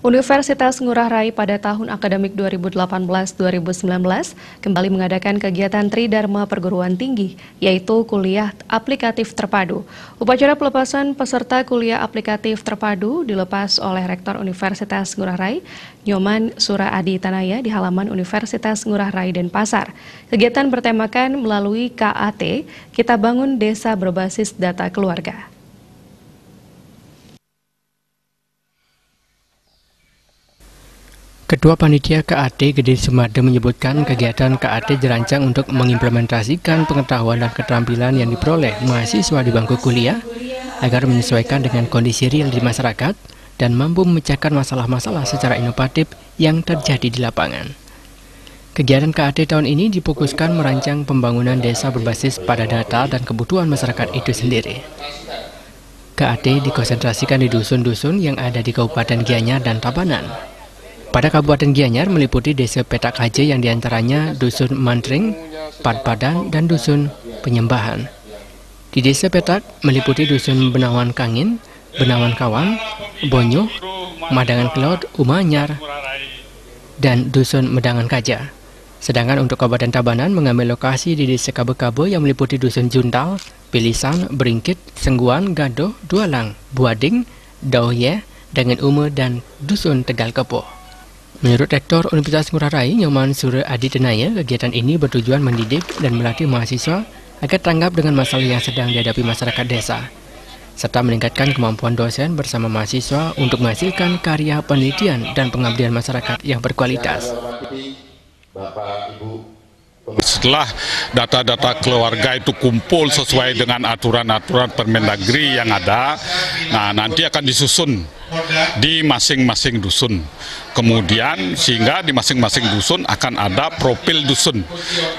Universitas Ngurah Rai pada tahun akademik 2018-2019 kembali mengadakan kegiatan Tridharma Perguruan Tinggi, yaitu kuliah aplikatif terpadu. Upacara pelepasan peserta kuliah aplikatif terpadu dilepas oleh Rektor Universitas Ngurah Rai, Nyoman Sura Adi Tanaya di halaman Universitas Ngurah Rai Denpasar. Kegiatan bertemakan melalui KAT, Kita Bangun Desa Berbasis Data Keluarga. Ketua Panitia KAT Gede Sumade menyebutkan kegiatan KAT dirancang untuk mengimplementasikan pengetahuan dan keterampilan yang diperoleh mahasiswa di bangku kuliah agar menyesuaikan dengan kondisi real di masyarakat dan mampu memecahkan masalah-masalah secara inovatif yang terjadi di lapangan. Kegiatan KAT tahun ini difokuskan merancang pembangunan desa berbasis pada data dan kebutuhan masyarakat itu sendiri. KAT dikonsentrasikan di dusun-dusun yang ada di Kabupaten Gianyar dan Tabanan. Pada Kabupaten Gianyar meliputi desa Petak Haje yang diantaranya Dusun Mantring, Padpadan, dan Dusun Penyembahan. Di desa Petak meliputi Dusun Benawan Kangin, Benawan Kawang, Bonyoh, Madangan Kelot, Umanyar, dan Dusun Medangan Kaja. Sedangkan untuk Kabupaten Tabanan mengambil lokasi di desa Kabe-Kabe yang meliputi Dusun Juntal, Pilisan, Beringkit, Sengguan, Gadoh, Dualang, Buading, Dauye, Dangan Ume, dan Dusun Tegal Kepoh. Menurut Rektor Universitas Ngurah Rai, Nyoman Sura Adi Tanaya, kegiatan ini bertujuan mendidik dan melatih mahasiswa agar tanggap dengan masalah yang sedang dihadapi masyarakat desa, serta meningkatkan kemampuan dosen bersama mahasiswa untuk menghasilkan karya penelitian dan pengabdian masyarakat yang berkualitas. Setelah data-data keluarga itu kumpul sesuai dengan aturan-aturan Permendagri yang ada, nah nanti akan disusun di masing-masing dusun. Kemudian sehingga di masing-masing dusun akan ada profil dusun.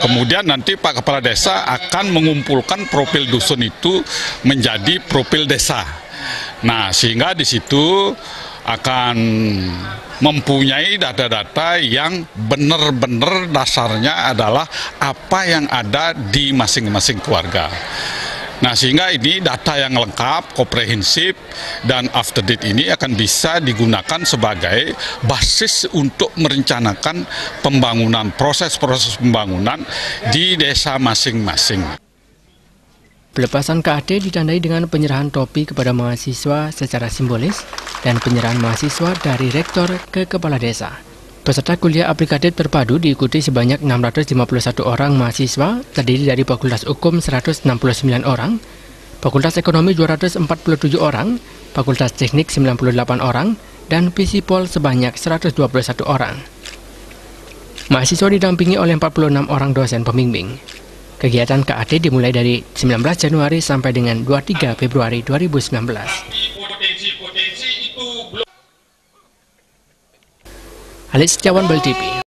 Kemudian nanti Pak Kepala Desa akan mengumpulkan profil dusun itu menjadi profil desa. Nah, sehingga di situ akan mempunyai data-data yang benar-benar dasarnya adalah apa yang ada di masing-masing keluarga. Nah, sehingga ini data yang lengkap, komprehensif, dan up to date ini akan bisa digunakan sebagai basis untuk merencanakan pembangunan, proses-proses pembangunan di desa masing-masing. Pelepasan KAT ditandai dengan penyerahan topi kepada mahasiswa secara simbolis dan penyerahan mahasiswa dari rektor ke kepala desa. Peserta kuliah aplikatif terpadu diikuti sebanyak 651 orang mahasiswa, terdiri dari Fakultas Hukum 169 orang, Fakultas Ekonomi 247 orang, Fakultas Teknik 98 orang, dan Visipol sebanyak 121 orang. Mahasiswa didampingi oleh 46 orang dosen pembimbing. Kegiatan KAT dimulai dari 19 Januari sampai dengan 23 Februari 2019. Halis Setiawan, Bel TV.